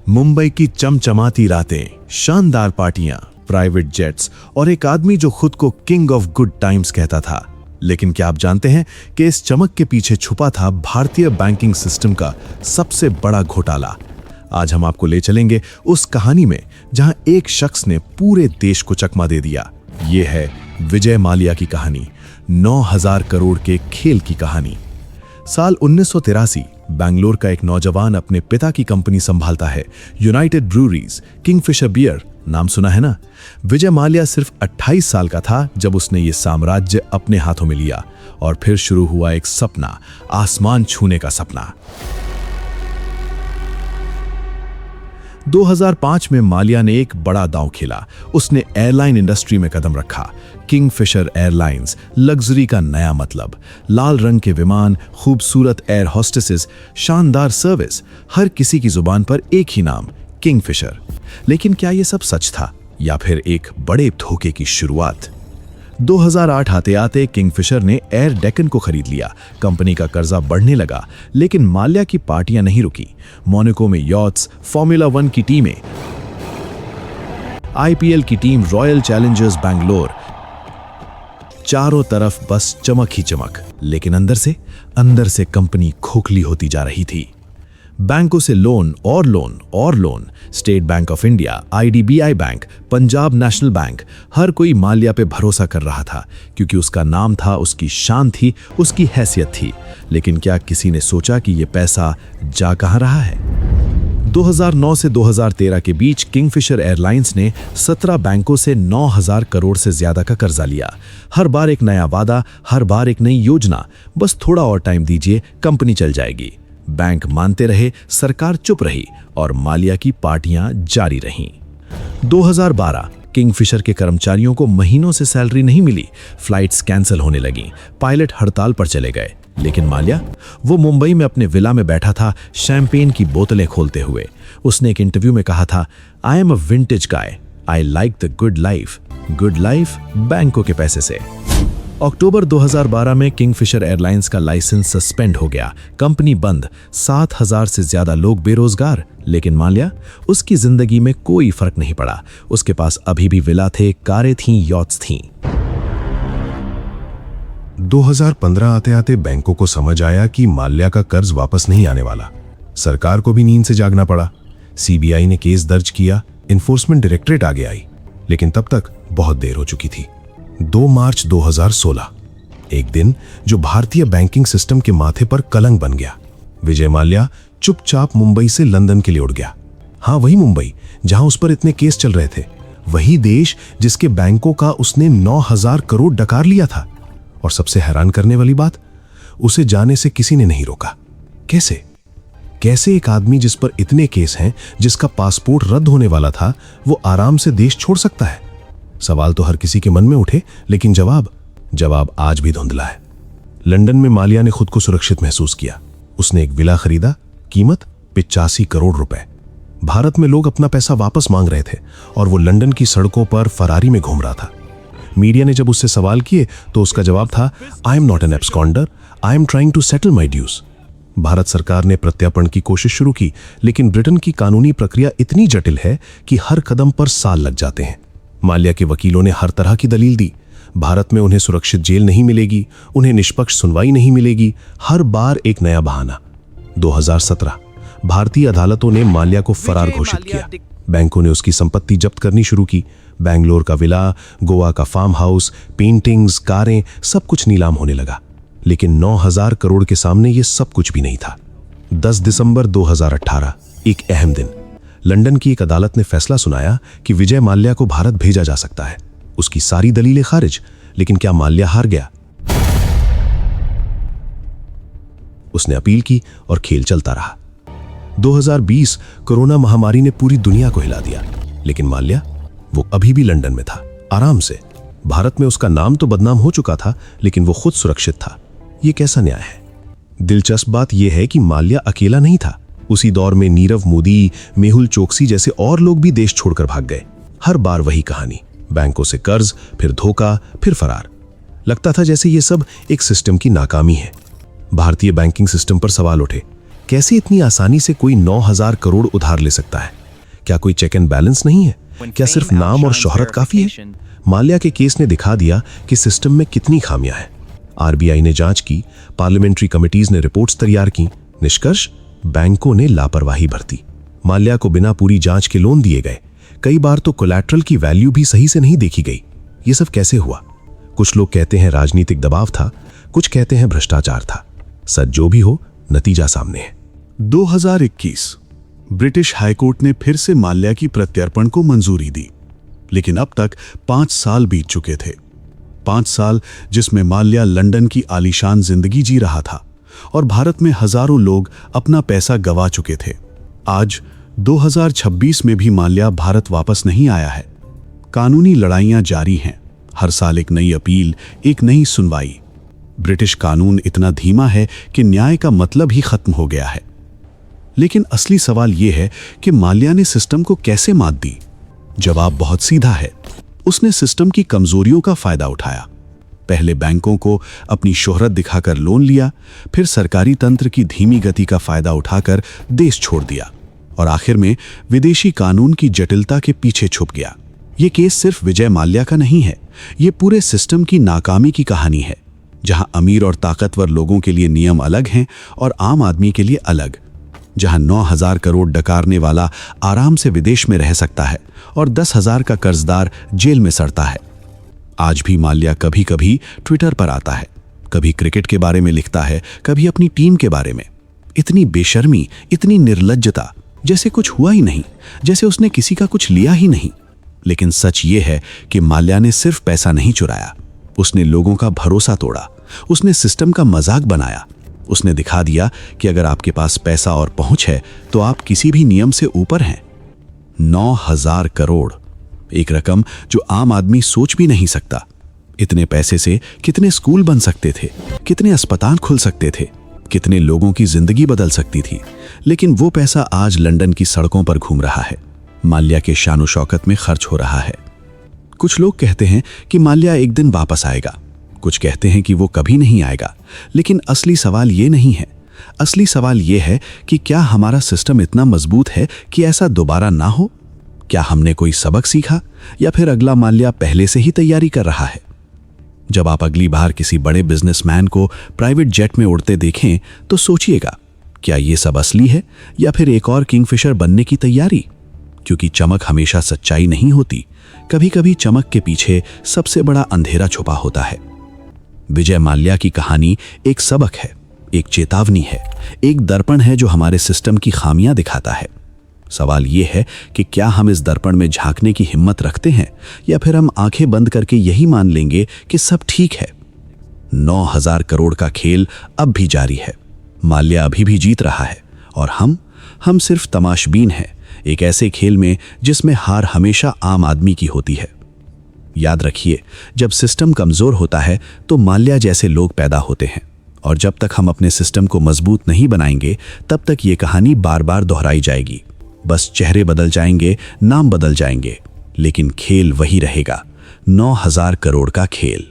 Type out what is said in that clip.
मुंबई की चमचमाती रातें, शानदार पार्टियां, प्राइवेट जेट्स और एक आदमी जो खुद को किंग ऑफ गुड टाइम्स कहता था। लेकिन क्या आप जानते हैं कि इस चमक के पीछे छुपा था भारतीय बैंकिंग सिस्टम का सबसे बड़ा घोटाला। आज हम आपको ले चलेंगे उस कहानी में जहां एक शख्स ने पूरे देश को चकमा दे दिया। ये है विजय माल्या की कहानी, 9,000 करोड़ के खेल की कहानी। साल 1983 बेंगलोर का एक नौजवान अपने पिता की कंपनी संभालता है, यूनाइटेड ब्रूरीज, किंगफिशर बियर, नाम सुना है ना। विजय माल्या सिर्फ 28 साल का था जब उसने ये साम्राज्य अपने हाथों में लिया और फिर शुरू हुआ एक सपना, आसमान छूने का सपना। 2005 में माल्या ने एक बड़ा दांव खेला। उसने एयरलाइन इंडस्ट्री में कदम रखा। किंगफिशर एयरलाइंस, लग्जरी का नया मतलब, लाल रंग के विमान, खूबसूरत एयर होस्टेसेस, शानदार सर्विस, हर किसी की जुबान पर एक ही नाम, किंगफिशर। लेकिन क्या यह सब सच था या फिर एक बड़े धोखे की शुरुआत? 2008 आते आते किंगफिशर ने एयर डेक्कन को खरीद लिया। कंपनी का कर्जा बढ़ने लगा, लेकिन माल्या की पार्टियां नहीं रुकी। मोनाको में यॉट्स, फॉर्मूला 1 की टीमें, आईपीएल की टीम रॉयल चैलेंजर्स बैंगलोर, चारों तरफ बस चमक ही चमक। लेकिन अंदर से कंपनी खोखली होती जा रही थी। बैंकों से लोन और लोन और loan, state bank of India, IDBI bank, Punjab national bank, हर कोई माल्या पे भरोसा कर रहा था क्योंकि उसका नाम था, उसकी शान थी, उसकी हैसियत थी। लेकिन क्या किसी ने सोचा कि ये पैसा जा कहां रहा है? 2009 से 2013 के बीच किंगफिशर एयरलाइंस ने 17 बैंकों से 9,000 करोड़ से ज्यादा का कर्जा लिया। हर बार एक नया वादा, हर बार एक नई योजना, बस थोड़ा और टाइम दीजिए, कंपनी चल जाएगी। बैंक मानते रहे, सरकार चुप रही और माल्या की पार्टियां जारी रहीं। 2012 किंगफिशर के कर्मचारियों को महीनों से सैलरी नहीं मिली, फ्लाइट्स कैंसिल होने लगीं, पायलट हड़ताल पर चले गए। लेकिन माल्या, वो मुंबई में अपने विला में बैठा था, शैंपेन की बोतलें खोलते हुए। उसने एक इंटरव्यू में कहा था, I am a vintage guy, I like the good life बैंकों के पैसे से। अक्टूबर 2012 में किंगफिशर एयरलाइंस का लाइसेंस सस्पेंड हो गया, कंपनी बंद, 7,000 से ज्यादा लोग बेरोजगार। लेकिन माल्या, उसकी जिंदगी में कोई फर्क नहीं पड़ा। उसके पास अभी भी विला थे, कारें थीं, यॉट्स थीं। 2015 आते आते बैंकों को समझ आया कि माल्या का कर्ज वापस नहीं आने वाला। सरकार को भी नींद से जागना पड़ा। सीबीआई ने केस दर्ज किया, इन्फोर्समेंट डायरेक्टरेट आगे आई, लेकिन तब तक बहुत देर हो चुकी थी। 2 मार्च 2016, एक दिन जो भारतीय बैंकिंग सिस्टम के माथे पर कलंक बन गया। विजय माल्या चुपचाप मुंबई से लंदन के लिए उड़ गया। हाँ, वही मुंबई जहां उस पर इतने केस चल रहे थे, वही देश जिसके बैंकों का उसने 9,000 करोड़ डकार लिया था। और सबसे हैरान करने वाली बात, उसे जाने से किसी ने नहीं रोका। कैसे एक आदमी जिस पर इतने केस हैं, जिसका पासपोर्ट रद्द होने वाला था, वो आराम से देश छोड़ सकता है? सवाल तो हर किसी के मन में उठे, लेकिन जवाब आज भी धुंधला है। लंदन में माल्या ने खुद को सुरक्षित महसूस किया। उसने एक विला खरीदा, कीमत 85 करोड़ रुपए। भारत में लोग अपना पैसा वापस मांग रहे थे और वो लंदन की सड़कों पर फरारी में घूम रहा था। मीडिया ने जब उससे सवाल किए तो उसका जवाब था, I am not an absconder, I am trying to settle my dues. Bharat सरकार ने प्रत्यार्पण की कोशिश शुरू की, लेकिन ब्रिटेन की कानूनी प्रक्रिया इतनी जटिल है कि हर कदम पर साल लग जाते हैं। माल्या के वकीलों ने हर तरह की दलील दी। भारत में उन्हें सुरक्षित जेल नहीं मिलेगी, उन्हें निष्पक्ष सुनवाई नहीं मिलेगी, हर बार एक नया बहाना। 2017 भारतीय अदालतों ने माल्या को फरार घोषित किया। बैंकों ने उसकी संपत्ति जब्त करनी शुरू की। बेंगलोर का विला, गोवा का फार्म हाउस, पेंटिंग्स, कारें, सब कुछ नीलाम होने लगा। लेकिन 9,000 करोड़ के सामने ये सब कुछ भी नहीं था। 10 दिसंबर 2018, एक अहम दिन, लंदन की एक अदालत ने फैसला सुनाया कि विजय माल्या को भारत भेजा जा सकता है। उसकी सारी दलीलें खारिज। लेकिन क्या माल्या हार गया? उसने अपील की और खेल चलता रहा। 2020 कोरोना महामारी ने पूरी दुनिया को हिला दिया, लेकिन माल्या, वो अभी भी लंदन में था, आराम से। भारत में उसका नाम तो बदनाम हो चुका था, लेकिन वो खुद सुरक्षित था। ये कैसा न्याय है? दिलचस्प बात यह है कि माल्या अकेला नहीं था। उसी दौर में नीरव मोदी, मेहुल चोकसी जैसे और लोग भी देश छोड़कर भाग गए। हर बार वही कहानी, बैंकों से कर्ज, फिर धोखा, फिर फरार। लगता था जैसे ये सब एक सिस्टम की नाकामी है। भारतीय बैंकिंग सिस्टम पर सवाल उठे, कैसे इतनी आसानी से कोई 9,000 करोड़ उधार ले सकता है? क्या कोई चेक एंड बैलेंस नहीं है? क्या सिर्फ नाम और शोहरत काफी है? माल्या के केस ने दिखा दिया कि सिस्टम में कितनी खामियां हैं। आरबीआई ने जांच की, पार्लियामेंट्री कमिटीज ने रिपोर्ट्स तैयार की, निष्कर्ष बैंकों ने लापरवाही बरती। माल्या को बिना पूरी जांच के लोन दिए गए। कई बार तो कोलैटरल की वैल्यू भी सही से नहीं देखी गई। ये सब कैसे हुआ? कुछ लोग कहते हैं राजनीतिक दबाव था, कुछ कहते हैं भ्रष्टाचार था। सच जो भी हो, नतीजा सामने है। 2021 ब्रिटिश हाईकोर्ट ने फिर से माल्या की प्रत्यर्पण को मंजूरी दी, लेकिन अब तक 5 साल बीत चुके थे। 5 साल जिसमें माल्या लंदन की आलीशान जिंदगी जी रहा था और भारत में हजारों लोग अपना पैसा गंवा चुके थे। आज 2026 में भी माल्या भारत वापस नहीं आया है। कानूनी लड़ाइयां जारी हैं, हर साल एक नई अपील, एक नई सुनवाई। ब्रिटिश कानून इतना धीमा है कि न्याय का मतलब ही खत्म हो गया है। लेकिन असली सवाल यह है कि माल्या ने सिस्टम को कैसे मात दी? जवाब बहुत सीधा है। उसने सिस्टम की कमजोरियों का फायदा उठाया। पहले बैंकों को अपनी शोहरत दिखाकर लोन लिया, फिर सरकारी तंत्र की धीमी गति का फायदा उठाकर देश छोड़ दिया और आखिर में विदेशी कानून की जटिलता के पीछे छुप गया। यह केस सिर्फ विजय माल्या का नहीं है, यह पूरे सिस्टम की नाकामी की कहानी है, जहां अमीर और ताकतवर लोगों के लिए नियम अलग हैं और आम आदमी के लिए अलग। जहां 9,000 करोड़ डकारने वाला आराम से विदेश में रह सकता है और 10,000 का कर्जदार जेल में सड़ता है। आज भी माल्या कभी कभी ट्विटर पर आता है, कभी क्रिकेट के बारे में लिखता है, कभी अपनी टीम के बारे में। इतनी बेशर्मी, इतनी निर्लज्जता, जैसे कुछ हुआ ही नहीं, जैसे उसने किसी का कुछ लिया ही नहीं। लेकिन सच ये है कि माल्या ने सिर्फ पैसा नहीं चुराया, उसने लोगों का भरोसा तोड़ा, उसने सिस्टम का मजाक बनाया। उसने दिखा दिया कि अगर आपके पास पैसा और पहुंच है तो आप किसी भी नियम से ऊपर हैं। 9,000 करोड़, एक रकम जो आम आदमी सोच भी नहीं सकता। इतने पैसे से कितने स्कूल बन सकते थे, कितने अस्पताल खुल सकते थे, कितने लोगों की जिंदगी बदल सकती थी। लेकिन वो पैसा आज लंदन की सड़कों पर घूम रहा है, माल्या के शानो शौकत में खर्च हो रहा है। कुछ लोग कहते हैं कि माल्या एक दिन वापस आएगा, कुछ कहते हैं कि वो कभी नहीं आएगा। लेकिन असली सवाल ये नहीं है। असली सवाल ये है कि क्या हमारा सिस्टम इतना मजबूत है कि ऐसा दोबारा ना हो? क्या हमने कोई सबक सीखा या फिर अगला माल्या पहले से ही तैयारी कर रहा है? जब आप अगली बार किसी बड़े बिजनेसमैन को प्राइवेट जेट में उड़ते देखें तो सोचिएगा, क्या ये सब असली है या फिर एक और किंगफिशर बनने की तैयारी? क्योंकि चमक हमेशा सच्चाई नहीं होती, कभी कभी चमक के पीछे सबसे बड़ा अंधेरा छुपा होता है। विजय माल्या की कहानी एक सबक है, एक चेतावनी है, एक दर्पण है जो हमारे सिस्टम की खामियां दिखाता है। सवाल यह है कि क्या हम इस दर्पण में झांकने की हिम्मत रखते हैं या फिर हम आंखें बंद करके यही मान लेंगे कि सब ठीक है। 9,000 करोड़ का खेल अब भी जारी है, माल्या अभी भी जीत रहा है और हम सिर्फ तमाशबीन हैं, एक ऐसे खेल में जिसमें हार हमेशा आम आदमी की होती है। याद रखिए, जब सिस्टम कमजोर होता है तो माल्या जैसे लोग पैदा होते हैं, और जब तक हम अपने सिस्टम को मजबूत नहीं बनाएंगे तब तक ये कहानी बार बार दोहराई जाएगी। बस चेहरे बदल जाएंगे, नाम बदल जाएंगे, लेकिन खेल वही रहेगा, 9,000 करोड़ का खेल।